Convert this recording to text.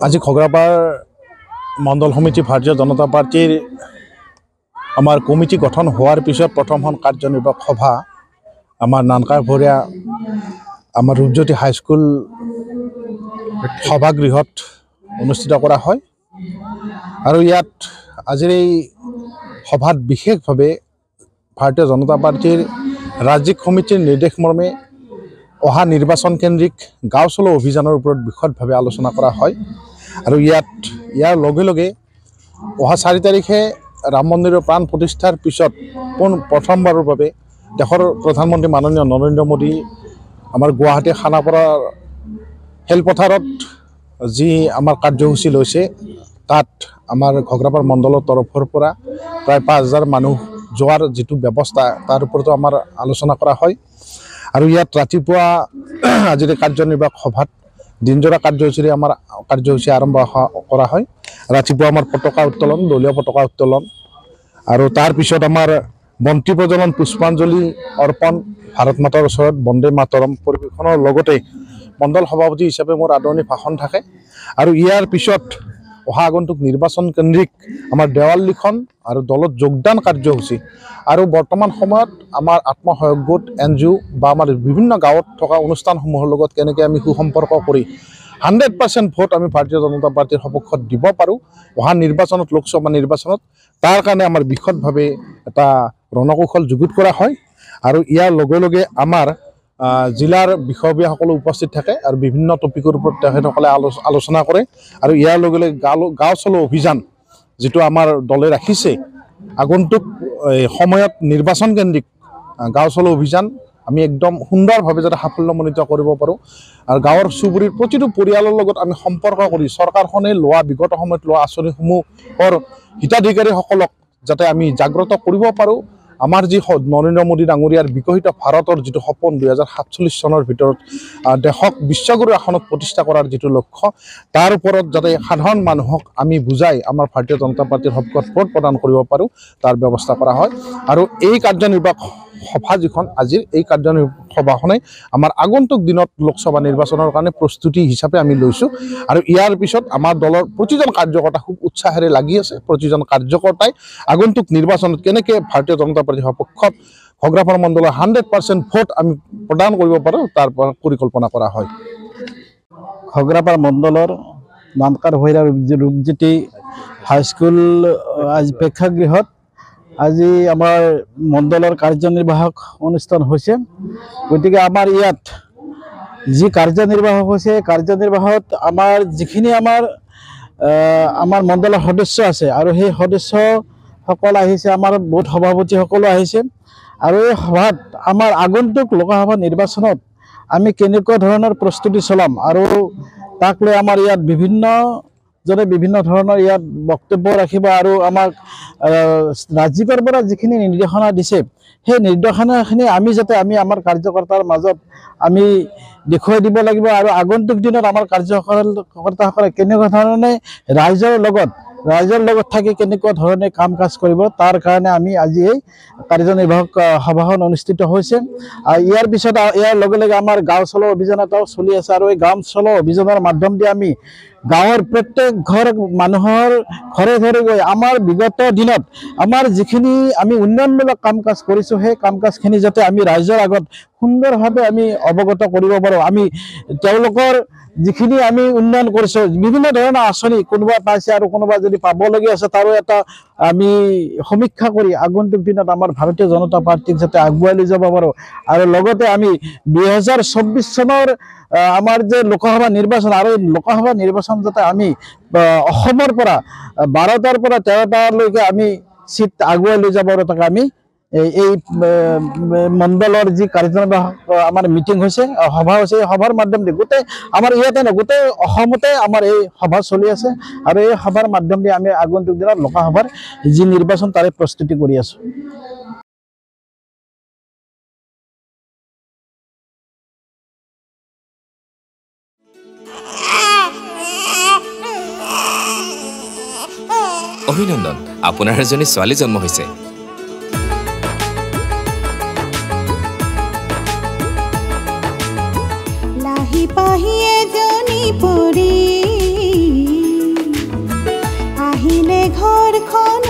আজি খগৰাপাৰ মণ্ডল সমিতি ভাৰতীয় জনতা পাৰ্টিৰ আমাৰ কমিটি গঠন হোৱাৰ পিছত প্ৰথমখন কাৰ্যনিৰ্বাহক সভা আমাৰ নানকাভৰীয়া আমাৰ ৰূপজ্যোতি হাইস্কুল সভাগৃহত অনুষ্ঠিত কৰা হয়। আৰু ইয়াত আজিৰ এই সভাত বিশেষভাৱে ভাৰতীয় জনতা পাৰ্টিৰ ৰাজ্যিক সমিতিৰ নিৰ্দেশ মৰ্মে অহা নিৰ্বাচন কেন্দ্ৰিক গাঁও চলো অভিযানৰ ওপৰত বিশদভাৱে আলোচনা কৰা হয়। আৰু ইয়াৰ লগে লগে অহা 4 তাৰিখে ৰাম মন্দিৰৰ প্ৰাণ প্ৰতিষ্ঠাৰ পিছত প্ৰথমবাৰৰ বাবে দেশৰ প্ৰধানমন্ত্ৰী মাননীয় নৰেন্দ্ৰ মোদী আমাৰ গুৱাহাটী খানাপাৰাৰ খেলপথাৰত যি আমাৰ কাৰ্যসূচী লৈছে তাত আমাৰ খগৰাপাৰ মণ্ডলৰ তৰফৰ পৰা প্ৰায় 5000 মানুহ যোৱাৰ যিটো ব্যৱস্থা তাৰ ওপৰতো আমাৰ আলোচনা কৰা হয়। আৰু ইয়াত ৰাতিপুৱা আজিৰ কাৰ্যনিৰ্বাহক সভাত দিনজোৰা কাৰ্যসূচীৰে আমাৰ কাৰ্যসূচী আৰম্ভ কৰা হয়। ৰাতিপুৱা আমাৰ পতাকা উত্তোলন, দলীয় পতাকা উত্তোলন, আৰু তাৰপিছত আমাৰ বন্তি প্ৰজ্বলন, পুষ্পাঞ্জলি অৰ্পণ, ভাৰত মাতাৰ ওচৰত বন্দে মাতৰম পৰিৱেশনৰ লগতে মণ্ডল সভাপতি হিচাপে মোৰ আদৰণি ভাষণ থাকে। আৰু ইয়াৰ পিছত অহা আগন্তুক নিৰ্বাচন কেন্দ্ৰিক আমাৰ দেৱাল লিখন আৰু দলত যোগদান কাৰ্যসূচী আৰু বৰ্তমান সময়ত আমাৰ আত্মসহায়ক গোট NGO বা আমাৰ বিভিন্ন গাঁৱত থকা অনুষ্ঠানসমূহৰ লগত কেনেকৈ আমি সুসম্পৰ্ক কৰি 100% ভোট আমি ভাৰতীয় জনতা পাৰ্টিৰ সপক্ষত দিব পাৰোঁ অহা নিৰ্বাচনত, লোকসভা নিৰ্বাচনত, তাৰ কাৰণে আমাৰ বিশদভাৱে এটা ৰণকৌশল যুগুত কৰা হয়। আৰু ইয়াৰ লগে লগে আমাৰ জিলাৰ বিষয়ববীয়াসকলে উপস্থিত থাকে আৰু বিভিন্ন টপিকৰ ওপৰত তেখেতসকলে আলোচনা কৰে। আৰু ইয়াৰ লগে লগে গাঁও চলো অভিযান যিটো আমাৰ দলে ৰাখিছে আগন্তুক সময়ত নিৰ্বাচন কেন্দ্ৰিক গাঁও চলো অভিযান আমি একদম সুন্দৰভাৱে যাতে সাফল্যমণ্ডিত কৰিব পাৰোঁ। আৰু গাঁৱৰ চুবুৰীৰ প্ৰতিটো পৰিয়ালৰ লগত আমি সম্পৰ্ক কৰি চৰকাৰখনে লোৱা বিগত সময়ত লোৱা আঁচনিসমূহৰ হিতাধিকাৰীসকলক যাতে আমি জাগ্ৰত কৰিব পাৰোঁ। আমাৰ যি নৰেন্দ্ৰ মোদী ডাঙৰীয়াৰ বিকশিত ভাৰতৰ যিটো সপোন 2047 চনৰ ভিতৰত দেশক বিশ্বগুৰু আসনত প্ৰতিষ্ঠা কৰাৰ যিটো লক্ষ্য, তাৰ ওপৰত যাতে সাধাৰণ মানুহক আমি বুজাই আমাৰ ভাৰতীয় জনতা পাৰ্টিৰ সপক্ষত ভোট প্ৰদান কৰিব পাৰোঁ তাৰ ব্যৱস্থা কৰা হয়। আৰু এই কাৰ্যনিৰ্বাহক সভা যিখন আজিৰ এই কাৰ্যনিৰ্বাহক সভাখনে আমাৰ আগন্তুক দিনত লোকসভা নিৰ্বাচনৰ কাৰণে প্ৰস্তুতি হিচাপে আমি লৈছোঁ। আৰু ইয়াৰ পিছত আমাৰ দলৰ প্ৰতিজন কাৰ্যকৰ্তা খুব উৎসাহেৰে লাগি আছে। প্ৰতিজন কাৰ্যকৰ্তাই আগন্তুক নিৰ্বাচনত কেনেকৈ ভাৰতীয় জনতা পাৰ্টিৰ সপক্ষত খগৰাপাৰ মণ্ডলৰ 100% ভোট আমি প্ৰদান কৰিব পাৰোঁ তাৰ পৰিকল্পনা কৰা হয়। খগৰাপাৰ মণ্ডলৰ নানকাভৰীয়া ৰূপজ্যোতি হাইস্কুল আজি প্ৰেক্ষাগৃহত আজি আমাৰ মণ্ডলৰ কাৰ্যনিৰ্বাহক অনুষ্ঠান হৈছে। গতিকে আমাৰ ইয়াত যি কাৰ্যনিৰ্বাহক হৈছে, কাৰ্যনিৰ্বাহত আমাৰ যিখিনি আমাৰ মণ্ডলৰ সদস্য আছে আৰু সেই সদস্যসকল আহিছে, আমাৰ বুথ সভাপতিসকলো আহিছে। আৰু এই সভাত আমাৰ আগন্তুক লোকসভা নিৰ্বাচনত আমি কেনেকুৱা ধৰণৰ প্ৰস্তুতি চলাম আৰু তাক লৈ আমাৰ ইয়াত বিভিন্ন ধৰণৰ ইয়াত বক্তব্য ৰাখিব। আৰু আমাক ৰাজ্যিকৰ পৰা যিখিনি নিৰ্দেশনা দিছে সেই নিৰ্দেশনাখিনি আমি আমাৰ কাৰ্যকৰ্তাৰ মাজত আমি দেখুৱাই দিব লাগিব। আৰু আগন্তুক দিনত আমাৰ কাৰ্যকৰ্তাসকলে কেনেকুৱা ধৰণে ৰাইজৰ লগত থাকি কেনেকুৱা ধৰণে কাম কাজ কৰিব তাৰ কাৰণে আমি আজি এই কাৰ্যনিৰ্বাহক সভাখন অনুষ্ঠিত হৈছে। ইয়াৰ পিছত ইয়াৰ লগে লগে আমাৰ গাঁও চলো অভিযান এটাও চলি আছে। আৰু এই গাঁও চলো অভিযানৰ মাধ্যম দি আমি গাঁৱৰ প্ৰত্যেক মানুহৰ ঘৰে ঘৰে গৈ আমাৰ বিগত দিনত আমাৰ যিখিনি আমি উন্নয়নমূলক কাম কাজ কৰিছোঁ সেই কাম কাজখিনি যাতে আমি ৰাইজৰ আগত সুন্দৰভাৱে আমি অৱগত কৰিব পাৰোঁ। আমি তেওঁলোকৰ যিখিনি আমি উন্নয়ন কৰিছোঁ, বিভিন্ন ধৰণৰ আঁচনি কোনোবা পাইছে আৰু কোনোবা যদি পাবলগীয়া আছে তাৰো এটা আমি সমীক্ষা কৰি আগন্তুক দিনত আমাৰ ভাৰতীয় জনতা পাৰ্টিক যাতে আগুৱাই লৈ যাব পাৰোঁ। আৰু লগতে আমি 2024 চনৰ আমাৰ যে লোকসভা নিৰ্বাচন, আৰু লোকসভা নিৰ্বাচন যাতে আমি অসমৰ পৰা 12টাৰ পৰা 13টালৈকে আমি চিট আগুৱাই লৈ যাব পাৰোঁ। তাকে আমি এই মণ্ডলৰ যি কাৰ্যনিৰ্বাহক আমাৰ মিটিং হৈছে, সভা হৈছে, এই সভাৰ মাধ্যম দি গোটেই আমাৰ ইয়াতে গোটেই অসমতে আমাৰ এই সভা চলি আছে। আৰু এই সভাৰ মাধ্যম দি আমি আগন্তুক দিনত লোকসভাৰ যি নিৰ্বাচন তাৰে প্ৰস্তুতি কৰি আছোঁ। অভিনন্দন, আপোনাৰ এজনী ছোৱালী জন্ম হৈছে। লাহি পাহি এজনী পৰী ঘৰখনে